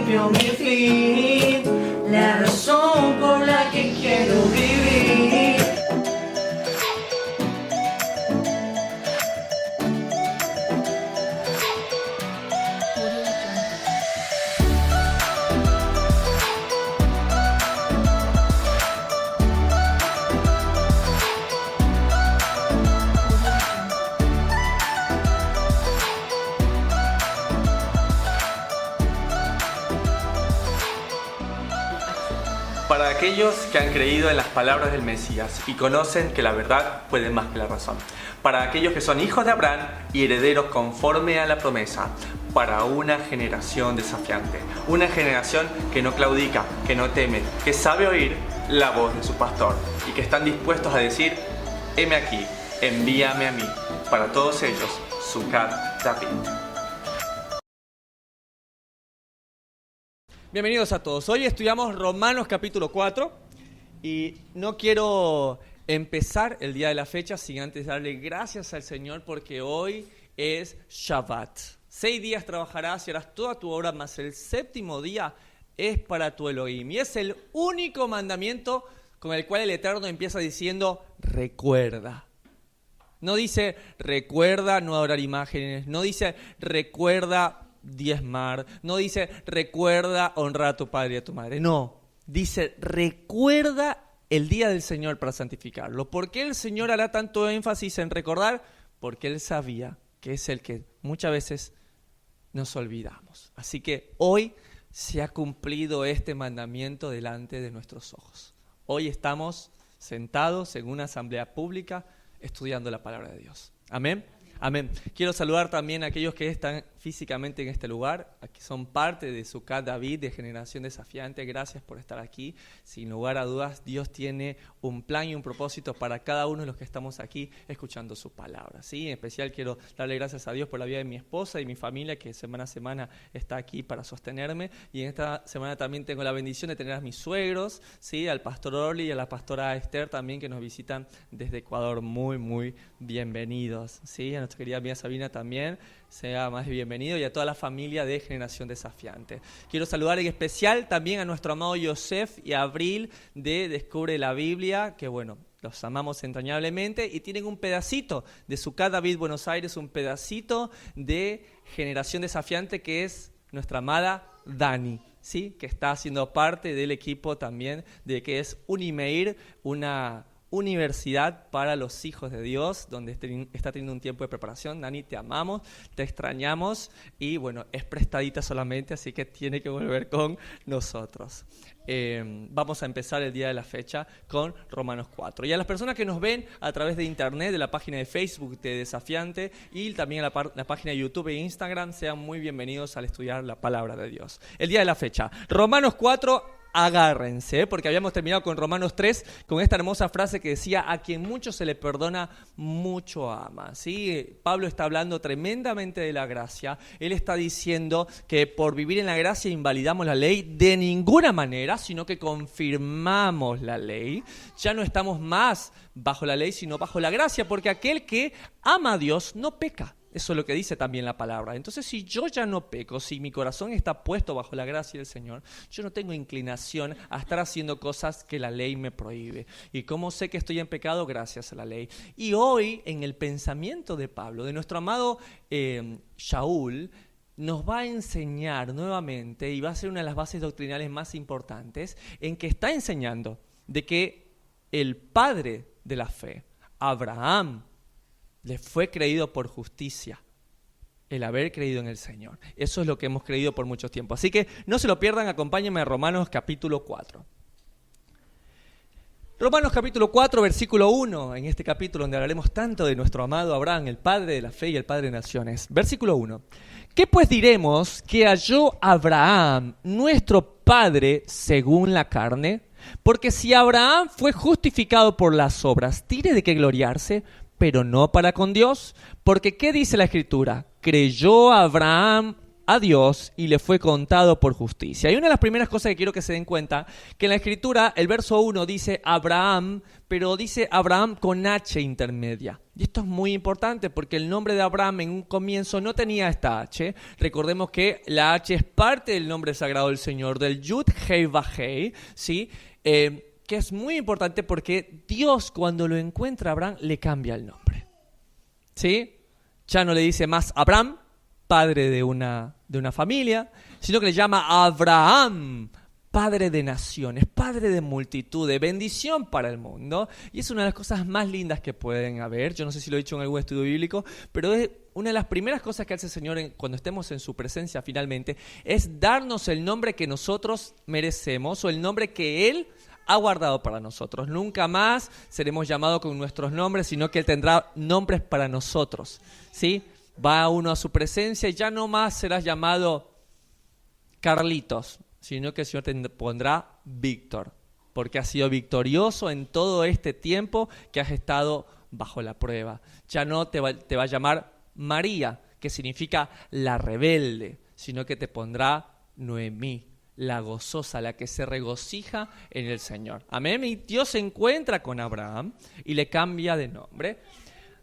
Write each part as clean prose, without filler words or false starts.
principio, mi fin, la razón por la que quiero vivir. Para aquellos que han creído en las palabras del Mesías y conocen que la verdad puede más que la razón. Para aquellos que son hijos de Abraham y herederos conforme a la promesa. Para una generación desafiante. Una generación que no claudica, que no teme, que sabe oír la voz de su pastor y que están dispuestos a decir: heme aquí, envíame a mí. Para todos ellos, Sucat David. Bienvenidos a todos. Hoy estudiamos Romanos capítulo 4 y no quiero empezar el día de la fecha sin antes darle gracias al Señor porque hoy es Shabbat. 6 días trabajarás y harás toda tu obra, mas el 7º día es para tu Elohim. Y es el único mandamiento con el cual el Eterno empieza diciendo: recuerda. No dice recuerda no adorar imágenes, no dice recuerda diezmar, no dice recuerda honrar a tu padre y a tu madre, no, dice recuerda el día del Señor para santificarlo. ¿Por qué el Señor hará tanto énfasis en recordar? Porque Él sabía que es el que muchas veces nos olvidamos. Así que hoy se ha cumplido este mandamiento delante de nuestros ojos. Hoy estamos sentados en una asamblea pública estudiando la palabra de Dios. Amén. Amén. Quiero saludar también a aquellos que están físicamente en este lugar, que son parte de Sucat David, de Generación Desafiante. Gracias por estar aquí. Sin lugar a dudas, Dios tiene un plan y un propósito para cada uno de los que estamos aquí escuchando su palabra. ¿Sí? En especial quiero darle gracias a Dios por la vida de mi esposa y mi familia, que semana a semana está aquí para sostenerme. Y en esta semana también tengo la bendición de tener a mis suegros, ¿sí? Al pastor Orly y a la pastora Esther también, que nos visitan desde Ecuador. Muy, muy bienvenidos. ¿Sí? A nuestra querida amiga Sabina también, sea más bienvenido, y a toda la familia de Generación Desafiante. Quiero saludar en especial también a nuestro amado Yosef y a Abril de Descubre la Biblia, que bueno, los amamos entrañablemente, y tienen un pedacito de Sucat David Buenos Aires, un pedacito de Generación Desafiante, que es nuestra amada Dani, ¿sí? Que está haciendo parte del equipo también de que es Unimeir, una universidad para los hijos de Dios, donde está teniendo un tiempo de preparación. Dani, te amamos, te extrañamos y bueno, es prestadita solamente, así que tiene que volver con nosotros. Vamos a empezar el día de la fecha con Romanos 4. Y a las personas que nos ven a través de internet, de la página de Facebook de Desafiante y también a la página de YouTube e Instagram, sean muy bienvenidos al estudiar la palabra de Dios. El día de la fecha, Romanos 4. Agárrense, porque habíamos terminado con Romanos 3, con esta hermosa frase que decía: a quien mucho se le perdona, mucho ama. ¿Sí? Pablo está hablando tremendamente de la gracia. Él está diciendo que por vivir en la gracia invalidamos la ley de ninguna manera, sino que confirmamos la ley. Ya no estamos más bajo la ley, sino bajo la gracia, porque aquel que ama a Dios no peca. Eso es lo que dice también la palabra. Entonces, si yo ya no peco, si mi corazón está puesto bajo la gracia del Señor, yo no tengo inclinación a estar haciendo cosas que la ley me prohíbe. ¿Y cómo sé que estoy en pecado? Gracias a la ley. Y hoy, en el pensamiento de Pablo, de nuestro amado Shaul, nos va a enseñar nuevamente, y va a ser una de las bases doctrinales más importantes, en que está enseñando de que el padre de la fe, Abraham, le fue creído por justicia el haber creído en el Señor. Eso es lo que hemos creído por mucho tiempo. Así que no se lo pierdan, acompáñenme a Romanos capítulo 4. Romanos capítulo 4, versículo 1, en este capítulo donde hablaremos tanto de nuestro amado Abraham, el padre de la fe y el padre de naciones. Versículo 1. ¿Qué pues diremos que halló Abraham, nuestro padre, según la carne? Porque si Abraham fue justificado por las obras, ¿tiene de qué gloriarse? Pero no para con Dios, porque ¿qué dice la Escritura? Creyó Abraham a Dios y le fue contado por justicia. Y una de las primeras cosas que quiero que se den cuenta, que en la Escritura el verso 1 dice Abraham, pero dice Abraham con H intermedia. Y esto es muy importante porque el nombre de Abraham en un comienzo no tenía esta H. Recordemos que la H es parte del nombre sagrado del Señor, del Yud Hei Vav Hei, ¿sí? Que es muy importante porque Dios cuando lo encuentra a Abraham le cambia el nombre. ¿Sí? Ya no le dice más Abraham, padre de una familia, sino que le llama Abraham, padre de naciones, padre de multitudes, bendición para el mundo. Y es una de las cosas más lindas que pueden haber. Yo no sé si lo he dicho en algún estudio bíblico, pero es una de las primeras cosas que hace el Señor cuando estemos en su presencia finalmente, es darnos el nombre que nosotros merecemos o el nombre que Él ha guardado para nosotros. Nunca más seremos llamados con nuestros nombres, sino que Él tendrá nombres para nosotros, ¿sí? Va uno a su presencia y ya no más serás llamado Carlitos, sino que el Señor te pondrá Víctor, porque has sido victorioso en todo este tiempo que has estado bajo la prueba. Ya no te va a llamar María, que significa la rebelde, sino que te pondrá Noemí, la gozosa, la que se regocija en el Señor. Amén. Y Dios se encuentra con Abraham y le cambia de nombre.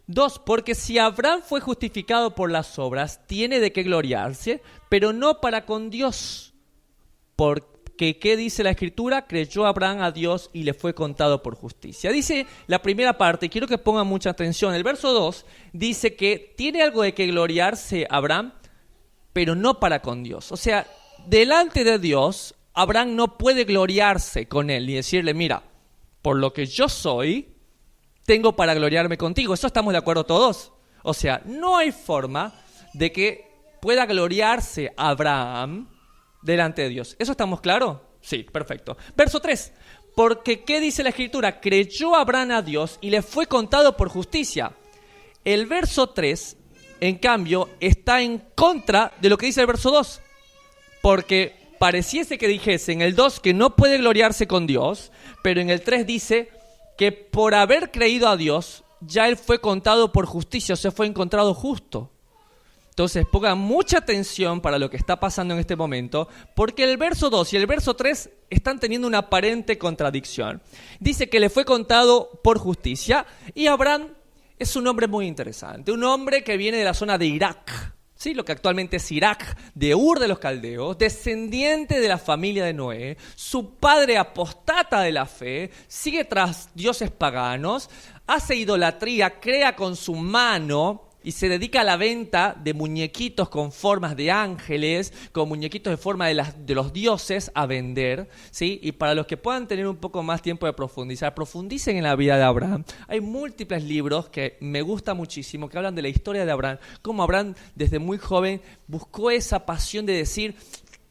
2, porque si Abraham fue justificado por las obras, tiene de qué gloriarse, pero no para con Dios. Porque, ¿qué dice la Escritura? Creyó Abraham a Dios y le fue contado por justicia. Dice la primera parte, quiero que pongan mucha atención. El verso 2 dice que tiene algo de qué gloriarse Abraham, pero no para con Dios. O sea, delante de Dios, Abraham no puede gloriarse con él y decirle, mira, por lo que yo soy, tengo para gloriarme contigo. ¿Eso estamos de acuerdo todos? O sea, no hay forma de que pueda gloriarse Abraham delante de Dios. ¿Eso estamos claros? Sí, perfecto. Verso 3. Porque, ¿qué dice la Escritura? Creyó Abraham a Dios y le fue contado por justicia. El verso 3, en cambio, está en contra de lo que dice el verso 2. Porque pareciese que dijese en el 2 que no puede gloriarse con Dios, pero en el 3 dice que por haber creído a Dios, ya él fue contado por justicia, o sea, fue encontrado justo. Entonces, pongan mucha atención para lo que está pasando en este momento, porque el verso 2 y el verso 3 están teniendo una aparente contradicción. Dice que le fue contado por justicia, y Abraham es un hombre muy interesante, un hombre que viene de la zona de Irak, ¿sí? Lo que actualmente es Irak, de Ur de los Caldeos, descendiente de la familia de Noé, su padre apostata de la fe, sigue tras dioses paganos, hace idolatría, crea con su mano y se dedica a la venta de muñequitos con formas de ángeles, con muñequitos de forma de los dioses a vender, ¿sí? Y para los que puedan tener un poco más tiempo de profundizar, profundicen en la vida de Abraham. Hay múltiples libros que me gusta muchísimo, que hablan de la historia de Abraham, cómo Abraham desde muy joven buscó esa pasión de decir,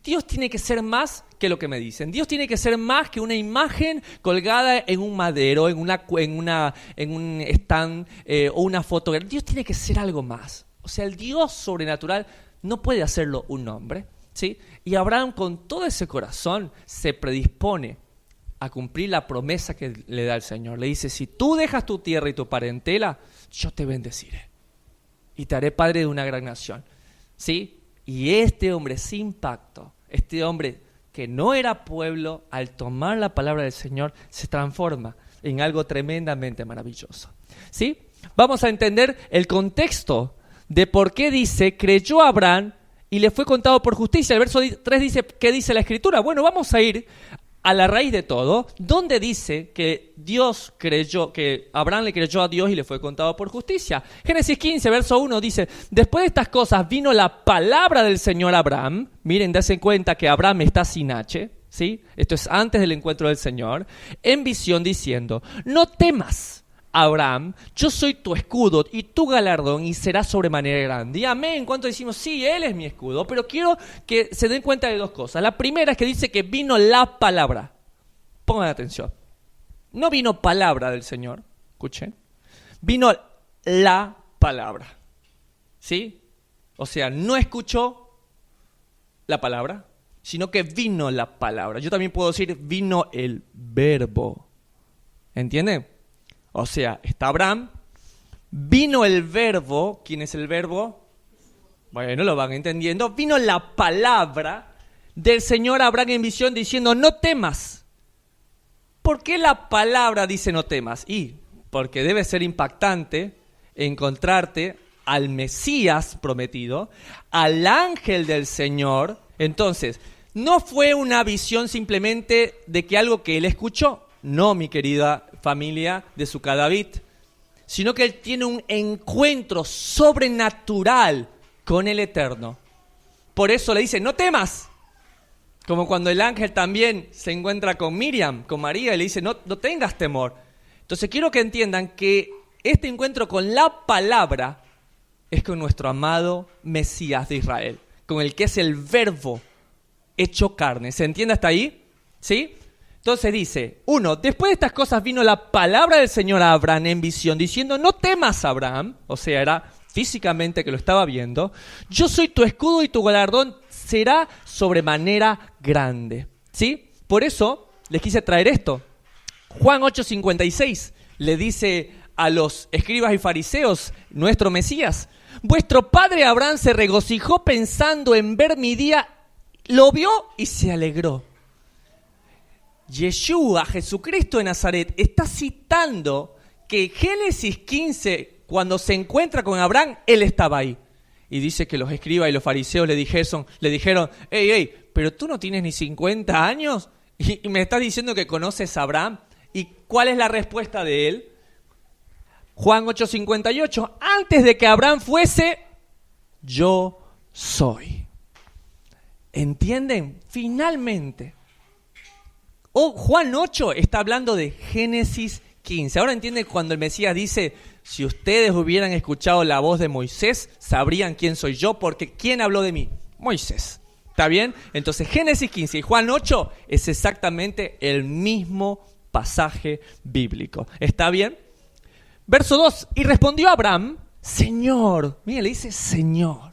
Dios tiene que ser más que lo que me dicen. Dios tiene que ser más que una imagen colgada en un madero, en un stand o una fotografía. Dios tiene que ser algo más. O sea, el Dios sobrenatural no puede hacerlo un hombre, ¿sí? Y Abraham con todo ese corazón se predispone a cumplir la promesa que le da el Señor. Le dice, si tú dejas tu tierra y tu parentela, yo te bendeciré y te haré padre de una gran nación, ¿sí? Y este hombre sin pacto, este hombre que no era pueblo, al tomar la palabra del Señor, se transforma en algo tremendamente maravilloso, ¿sí? Vamos a entender el contexto de por qué dice, creyó Abraham y le fue contado por justicia. El verso 3 dice, ¿qué dice la Escritura? Bueno, vamos a ir a la raíz de todo, donde dice que que Abraham le creyó a Dios y le fue contado por justicia. Génesis 15, verso 1 dice, después de estas cosas vino la palabra del Señor a Abraham. Miren, dense cuenta que Abraham está sin H, ¿sí? Esto es antes del encuentro del Señor, en visión diciendo, no temas, Abraham, yo soy tu escudo y tu galardón y será sobremanera grande. Y amén, cuando decimos, sí, Él es mi escudo, pero quiero que se den cuenta de dos cosas. La primera es que dice que vino la palabra. Pongan atención. No vino palabra del Señor, escuchen. Vino la palabra, ¿sí? O sea, no escuchó la palabra, sino que vino la palabra. Yo también puedo decir, vino el verbo. ¿Entienden? O sea, está Abraham, vino el verbo. ¿Quién es el verbo? Bueno, lo van entendiendo. Vino la palabra del Señor a Abraham en visión diciendo, no temas. ¿Por qué la palabra dice no temas? Y porque debe ser impactante encontrarte al Mesías prometido, al ángel del Señor. Entonces, no fue una visión simplemente de que algo que él escuchó. No, mi querida familia de Sukkot David, sino que él tiene un encuentro sobrenatural con el Eterno. Por eso le dice, no temas. Como cuando el ángel también se encuentra con Miriam, con María, y le dice, no tengas temor. Entonces quiero que entiendan que este encuentro con la palabra es con nuestro amado Mesías de Israel, con el que es el verbo hecho carne. ¿Se entiende hasta ahí? ¿Sí? Entonces dice, 1, después de estas cosas vino la palabra del Señor a Abraham en visión, diciendo, no temas, Abraham, o sea, era físicamente que lo estaba viendo, yo soy tu escudo y tu galardón será sobremanera grande. ¿Sí? Por eso les quise traer esto. Juan 8:56 le dice a los escribas y fariseos, nuestro Mesías, vuestro padre Abraham se regocijó pensando en ver mi día, lo vio y se alegró. Yeshua, Jesucristo de Nazaret, está citando que en Génesis 15, cuando se encuentra con Abraham, él estaba ahí. Y dice que los escribas y los fariseos le dijeron, hey, pero tú no tienes ni 50 años y me estás diciendo que conoces a Abraham. ¿Y cuál es la respuesta de él? Juan 8:58, antes de que Abraham fuese, yo soy. ¿Entienden? Finalmente. Juan 8 está hablando de Génesis 15. Ahora entienden cuando el Mesías dice, si ustedes hubieran escuchado la voz de Moisés, sabrían quién soy yo, porque ¿quién habló de mí? Moisés. ¿Está bien? Entonces Génesis 15 y Juan 8 es exactamente el mismo pasaje bíblico. ¿Está bien? Verso 2, y respondió Abraham, Señor. Mira, le dice Señor.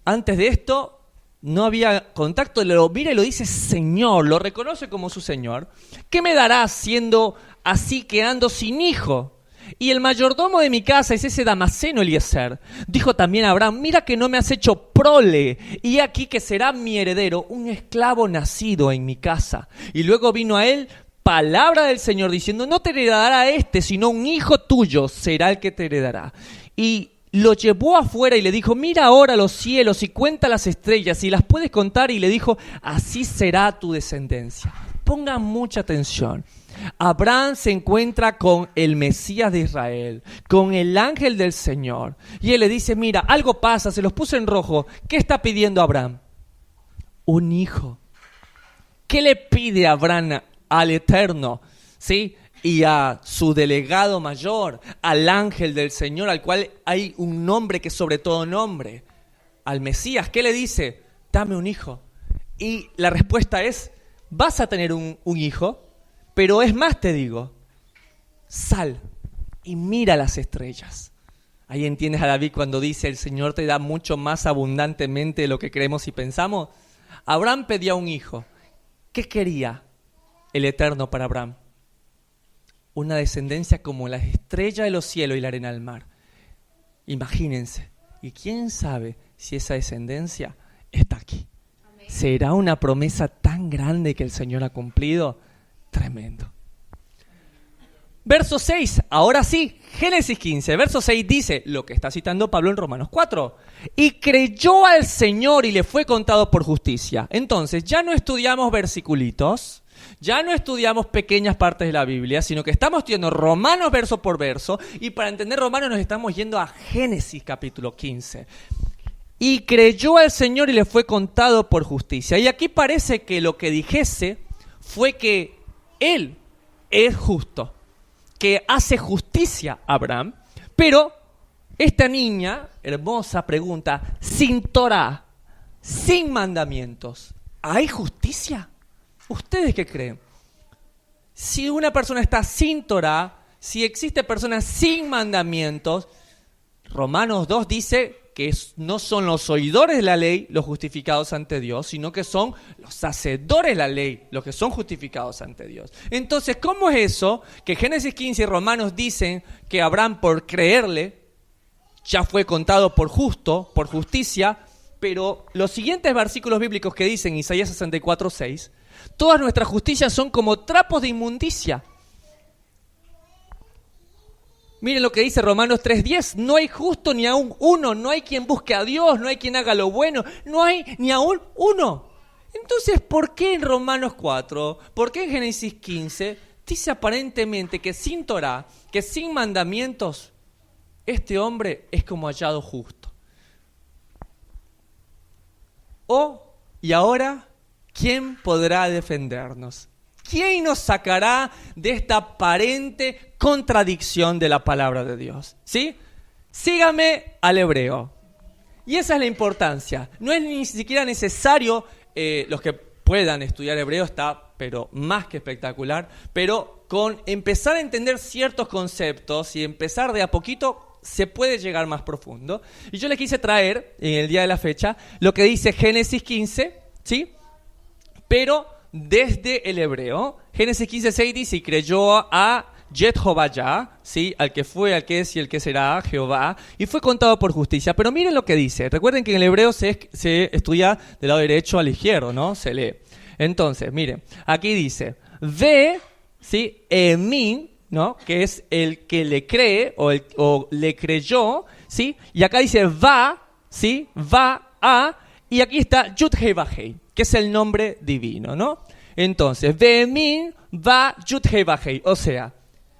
Antes de esto no había contacto, mira y lo dice Señor, lo reconoce como su Señor. ¿Qué me darás siendo así que ando sin hijo? Y el mayordomo de mi casa es ese Damaseno Eliezer. Dijo también a Abraham, mira que no me has hecho prole, y aquí que será mi heredero, un esclavo nacido en mi casa. Y luego vino a él palabra del Señor diciendo, no te heredará este, sino un hijo tuyo será el que te heredará. Y lo llevó afuera y le dijo, mira ahora los cielos y cuenta las estrellas y las puedes contar, y le dijo, así será tu descendencia. Pongan mucha atención. Abraham se encuentra con el Mesías de Israel, con el ángel del Señor, y él le dice, mira, algo pasa, se los puse en rojo. ¿Qué está pidiendo Abraham? Un hijo. ¿Qué le pide Abraham al Eterno? ¿Sí? Y a su delegado mayor, al ángel del Señor, al cual hay un nombre que es sobre todo nombre, al Mesías. ¿Qué le dice? Dame un hijo. Y la respuesta es, vas a tener un hijo, pero es más, te digo, sal y mira las estrellas. Ahí entiendes a David cuando dice, el Señor te da mucho más abundantemente de lo que creemos y pensamos. Abraham pedía un hijo. ¿Qué quería el Eterno para Abraham? Una descendencia como las estrellas de los cielos y la arena del mar. Imagínense. Y quién sabe si esa descendencia está aquí. Amén. ¿Será una promesa tan grande que el Señor ha cumplido? Tremendo. Verso 6, ahora sí, Génesis 15, verso 6 dice lo que está citando Pablo en Romanos 4. Y creyó al Señor y le fue contado por justicia. Entonces, ya no estudiamos versiculitos, ya no estudiamos pequeñas partes de la Biblia, sino que estamos estudiando Romanos verso por verso, y para entender Romanos nos estamos yendo a Génesis capítulo 15. Y creyó al Señor y le fue contado por justicia. Y aquí parece que lo que dijese fue que Él es justo, que hace justicia a Abraham, pero esta niña hermosa pregunta, sin Torah, sin mandamientos, ¿hay justicia? ¿Ustedes qué creen? Si una persona está sin Torah, si existe personas sin mandamientos, Romanos 2 dice que no son los oidores de la ley los justificados ante Dios, sino que son los hacedores de la ley los que son justificados ante Dios. Entonces, ¿cómo es eso que Génesis 15 y Romanos dicen que Abraham por creerle ya fue contado por justo, por justicia, pero los siguientes versículos bíblicos que dicen, Isaías 64:6, todas nuestras justicias son como trapos de inmundicia. Miren lo que dice Romanos 3:10, no hay justo ni aún uno, no hay quien busque a Dios, no hay quien haga lo bueno, no hay ni aún uno. Entonces, ¿por qué en Romanos 4, por qué en Génesis 15, dice aparentemente que sin Torá, que sin mandamientos, este hombre es como hallado justo? Y ahora, ¿quién podrá defendernos? ¿Quién nos sacará de esta aparente contradicción de la palabra de Dios? ¿Sí? Sígame al hebreo. Y esa es la importancia. No es ni siquiera necesario, los que puedan estudiar hebreo está, pero más que espectacular, pero con empezar a entender ciertos conceptos y empezar de a poquito, se puede llegar más profundo. Y yo les quise traer, en el día de la fecha, lo que dice Génesis 15, ¿sí? Pero desde el hebreo. Génesis 15:6 dice, y creyó a Jehová, ¿sí? Al que fue, al que es y el que será, Jehová, y fue contado por justicia. Pero miren lo que dice. Recuerden que en el hebreo se estudia del lado derecho al izquierdo, ¿no? Se lee. Entonces, miren, aquí dice, ve, ¿sí? Emin, ¿no? Que es el que le cree o le creyó, ¿sí? Y acá dice va, ¿sí? Va a, y aquí está Yud Hei Vav Hei, que es el nombre divino, ¿no? Entonces, Ve'emin va Yud Hei Vav Hei, o sea,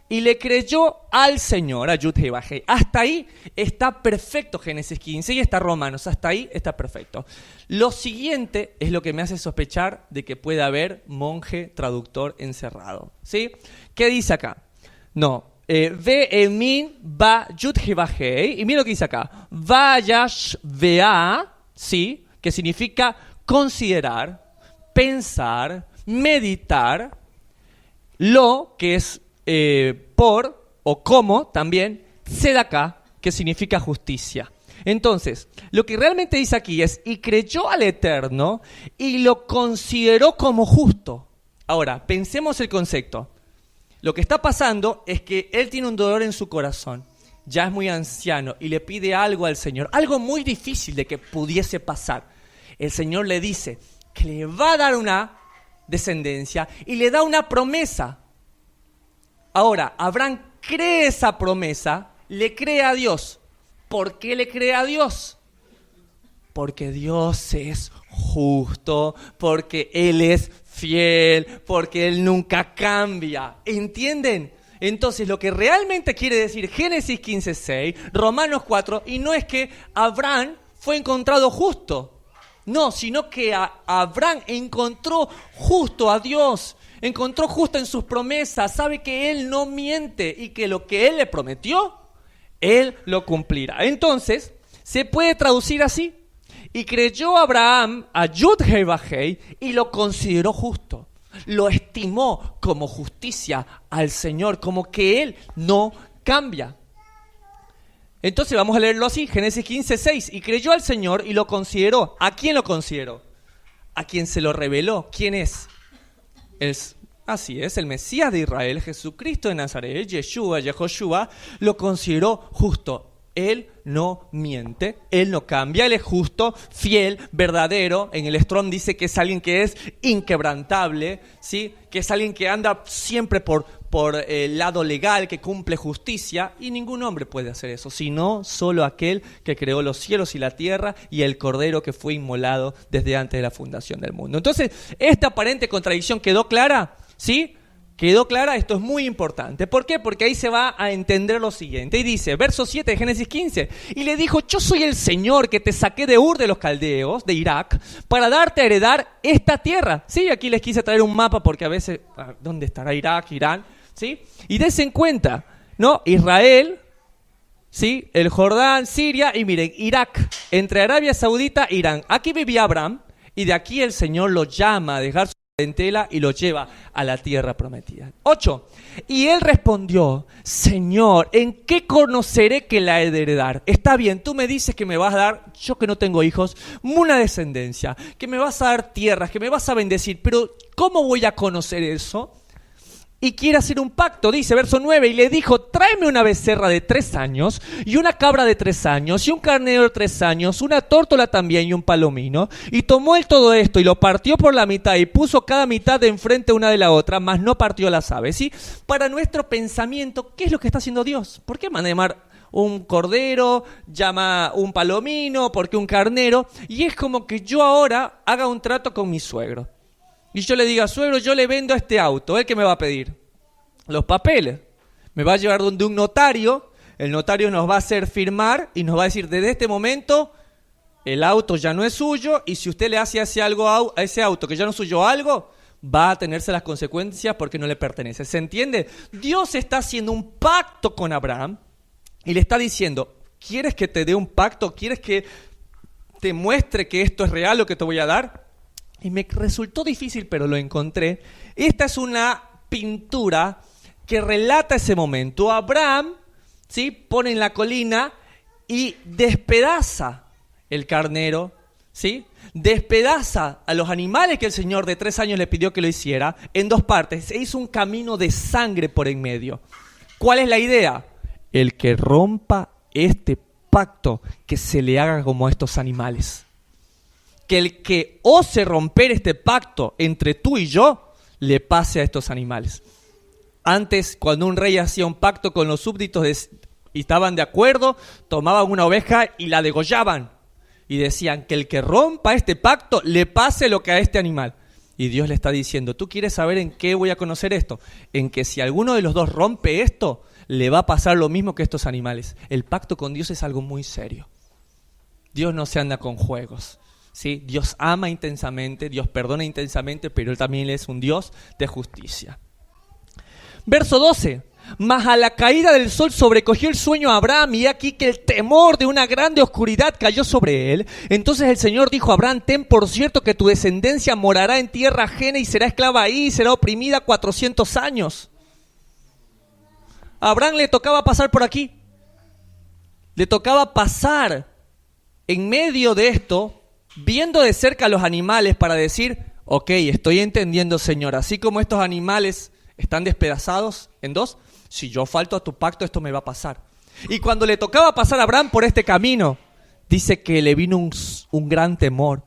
y le creyó al Señor, a Yud Hei Vav Hei. Hasta ahí está perfecto Génesis 15 y está Romanos, hasta ahí está perfecto. Lo siguiente es lo que me hace sospechar de que puede haber monje traductor encerrado, ¿sí? ¿Qué dice acá? No, Ve'emin va Yud Hei Vav Hei, y mira lo que dice acá, Vayash vea, ¿sí? Que significa considerar, pensar, meditar, lo que es por o como también, tzedakah, que significa justicia. Entonces, lo que realmente dice aquí es, y creyó al Eterno y lo consideró como justo. Ahora, pensemos el concepto. Lo que está pasando es que él tiene un dolor en su corazón, ya es muy anciano y le pide algo al Señor, algo muy difícil de que pudiese pasar. El Señor le dice que le va a dar una descendencia y le da una promesa. Ahora, Abraham cree esa promesa, le cree a Dios. ¿Por qué le cree a Dios? Porque Dios es justo, porque Él es fiel, porque Él nunca cambia. ¿Entienden? Entonces, lo que realmente quiere decir Génesis 15:6, Romanos 4, y no es que Abraham fue encontrado justo. No, sino que Abraham encontró justo a Dios, encontró justo en sus promesas, sabe que Él no miente y que lo que Él le prometió, Él lo cumplirá. Entonces, se puede traducir así. Y creyó Abraham a Yud Hei Vav Hei y lo consideró justo. Lo estimó como justicia al Señor, como que Él no cambia. Entonces vamos a leerlo así, Génesis 15:6. Y creyó al Señor y lo consideró. ¿A quién lo consideró? A quien se lo reveló. ¿Quién es? Así es, el Mesías de Israel, Jesucristo de Nazaret, Yehoshua, lo consideró justo. Él no miente, Él no cambia, Él es justo, fiel, verdadero. En el Strong dice que es alguien que es inquebrantable, ¿sí? Que es alguien que anda siempre por el lado legal, que cumple justicia, y ningún hombre puede hacer eso, sino solo aquel que creó los cielos y la tierra y el Cordero que fue inmolado desde antes de la fundación del mundo. Entonces, esta aparente contradicción quedó clara, ¿sí? ¿Quedó clara? Esto es muy importante. ¿Por qué? Porque ahí se va a entender lo siguiente. Y dice, verso 7 de Génesis 15. Y le dijo, yo soy el Señor que te saqué de Ur de los Caldeos, de Irak, para darte a heredar esta tierra. Sí, aquí les quise traer un mapa porque a veces, ¿dónde estará Irak, Irán? ¿Sí? Y dense en cuenta, ¿no? Israel, ¿sí? El Jordán, Siria y miren, Irak, entre Arabia Saudita e Irán. Aquí vivía Abraham y de aquí el Señor lo llama a dejar su parentela y lo lleva a la tierra prometida. 8. Y él respondió, Señor, ¿en qué conoceré que la he de heredar? Está bien, tú me dices que me vas a dar, yo que no tengo hijos, una descendencia, que me vas a dar tierras, que me vas a bendecir, pero ¿cómo voy a conocer eso? y quiere hacer un pacto. Dice, verso 9, y le dijo, tráeme una becerra de 3 años, y una cabra de 3 años, y un carnero de 3 años, una tórtola también, y un palomino. Y tomó él todo esto, y lo partió por la mitad, y puso cada mitad de enfrente una de la otra, mas no partió las aves. ¿Sí? Para nuestro pensamiento, ¿qué es lo que está haciendo Dios? ¿Por qué manda llamar un cordero, llama un palomino, por qué un carnero? Y es como que yo ahora haga un trato con mi suegro. Y yo le diga, suegro, yo le vendo este auto. ¿Él qué me va a pedir? Los papeles. Me va a llevar donde un notario. El notario nos va a hacer firmar y nos va a decir, desde este momento, el auto ya no es suyo. Y si usted le hace a ese auto que ya no es suyo algo, va a tenerse las consecuencias porque no le pertenece. ¿Se entiende? Dios está haciendo un pacto con Abraham y le está diciendo, ¿quieres que te dé un pacto? ¿Quieres que te muestre que esto es real lo que te voy a dar? Y me resultó difícil, pero lo encontré. Esta es una pintura que relata ese momento. Abraham, ¿sí?, pone en la colina y despedaza el carnero, ¿sí? Despedaza a los animales que el Señor de 3 años le pidió que lo hiciera en 2 partes. Se hizo un camino de sangre por en medio. ¿Cuál es la idea? El que rompa este pacto, que se le haga como a estos animales. Que el que ose romper este pacto entre tú y yo, le pase a estos animales. Antes, cuando un rey hacía un pacto con los súbditos y estaban de acuerdo, tomaban una oveja y la degollaban. Y decían que el que rompa este pacto, le pase lo que a este animal. Y Dios le está diciendo, ¿tú quieres saber en qué voy a conocer esto? En que si alguno de los dos rompe esto, le va a pasar lo mismo que estos animales. El pacto con Dios es algo muy serio. Dios no se anda con juegos. ¿Sí? Dios ama intensamente, Dios perdona intensamente, pero Él también es un Dios de justicia. Verso 12. Mas a la caída del sol sobrecogió el sueño a Abraham, y aquí que el temor de una grande oscuridad cayó sobre él. Entonces el Señor dijo a Abraham, ten por cierto que tu descendencia morará en tierra ajena y será esclava ahí y será oprimida 400 años. A Abraham le tocaba pasar por aquí. Le tocaba pasar en medio de esto, viendo de cerca a los animales para decir, ok, estoy entendiendo, Señor, así como estos animales están despedazados en 2, si yo falto a tu pacto, esto me va a pasar. Y cuando le tocaba pasar a Abraham por este camino, dice que le vino un gran temor.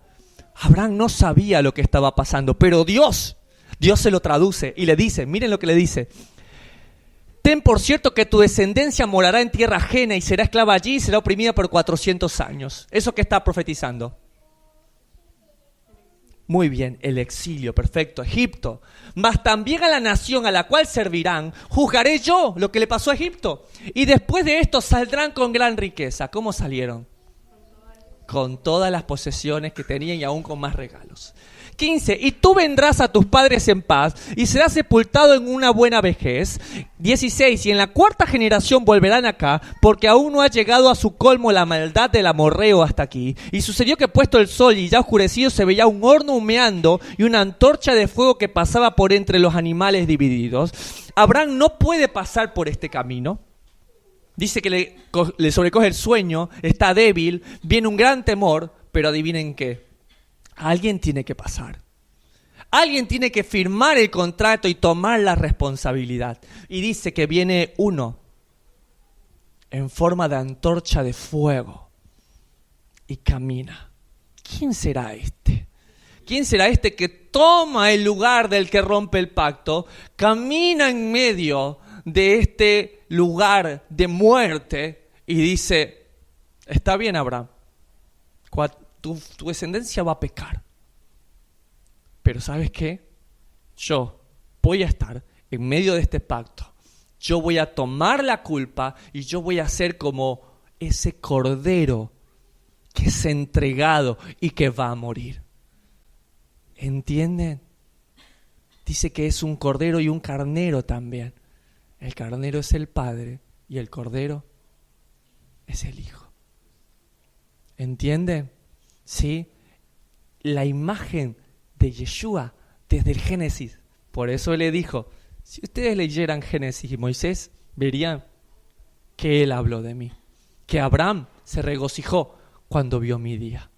Abraham no sabía lo que estaba pasando, pero Dios se lo traduce y le dice, miren lo que le dice. Ten por cierto que tu descendencia morará en tierra ajena y será esclava allí y será oprimida por 400 años. ¿Eso qué está profetizando? Muy bien, el exilio, perfecto, Egipto. Mas también a la nación a la cual servirán, juzgaré yo lo que le pasó a Egipto. Y después de esto saldrán con gran riqueza. ¿Cómo salieron? Con todas las posesiones que tenían y aún con más regalos. 15. Y tú vendrás a tus padres en paz y serás sepultado en una buena vejez. 16. Y en la 4ª generación volverán acá, porque aún no ha llegado a su colmo la maldad del amorreo hasta aquí. Y sucedió que puesto el sol y ya oscurecido se veía un horno humeando y una antorcha de fuego que pasaba por entre los animales divididos. Abraham no puede pasar por este camino. Dice que le sobrecoge el sueño, está débil, viene un gran temor, pero adivinen qué. Alguien tiene que pasar. Alguien tiene que firmar el contrato y tomar la responsabilidad. Y dice que viene uno en forma de antorcha de fuego y camina. ¿Quién será este? ¿Quién será este que toma el lugar del que rompe el pacto, camina en medio de este lugar de muerte y dice, está bien, Abraham, tu descendencia va a pecar, pero ¿sabes qué? Yo voy a estar en medio de este pacto, yo voy a tomar la culpa y yo voy a ser como ese cordero que es entregado y que va a morir. ¿Entienden? Dice que es un cordero y un carnero también. El carnero es el Padre y el cordero es el Hijo. ¿Entienden? ¿Sí? La imagen de Yeshua desde el Génesis. Por eso le dijo, si ustedes leyeran Génesis y Moisés, verían que él habló de mí. Que Abraham se regocijó cuando vio mi día.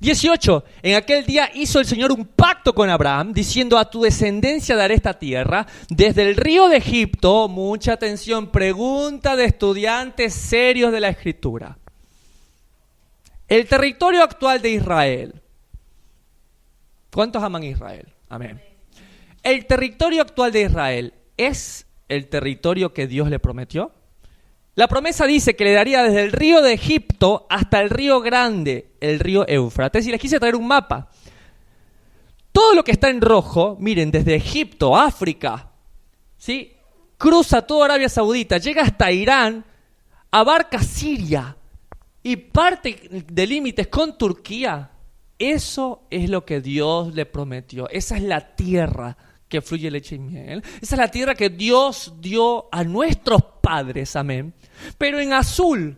18. En aquel día hizo el Señor un pacto con Abraham, diciendo: a tu descendencia daré esta tierra, desde el río de Egipto. Mucha atención, pregunta de estudiantes serios de la Escritura. El territorio actual de Israel. ¿Cuántos aman Israel? Amén. ¿El territorio actual de Israel es el territorio que Dios le prometió? La promesa dice que le daría desde el río de Egipto hasta el río grande, el río Éufrates. Y les quise traer un mapa. Todo lo que está en rojo, miren, desde Egipto, África, ¿sí?, cruza toda Arabia Saudita, llega hasta Irán, abarca Siria y parte de límites con Turquía. Eso es lo que Dios le prometió. Esa es la tierra que fluye leche y miel. Esa es la tierra que Dios dio a nuestros padres, amén. Pero en azul,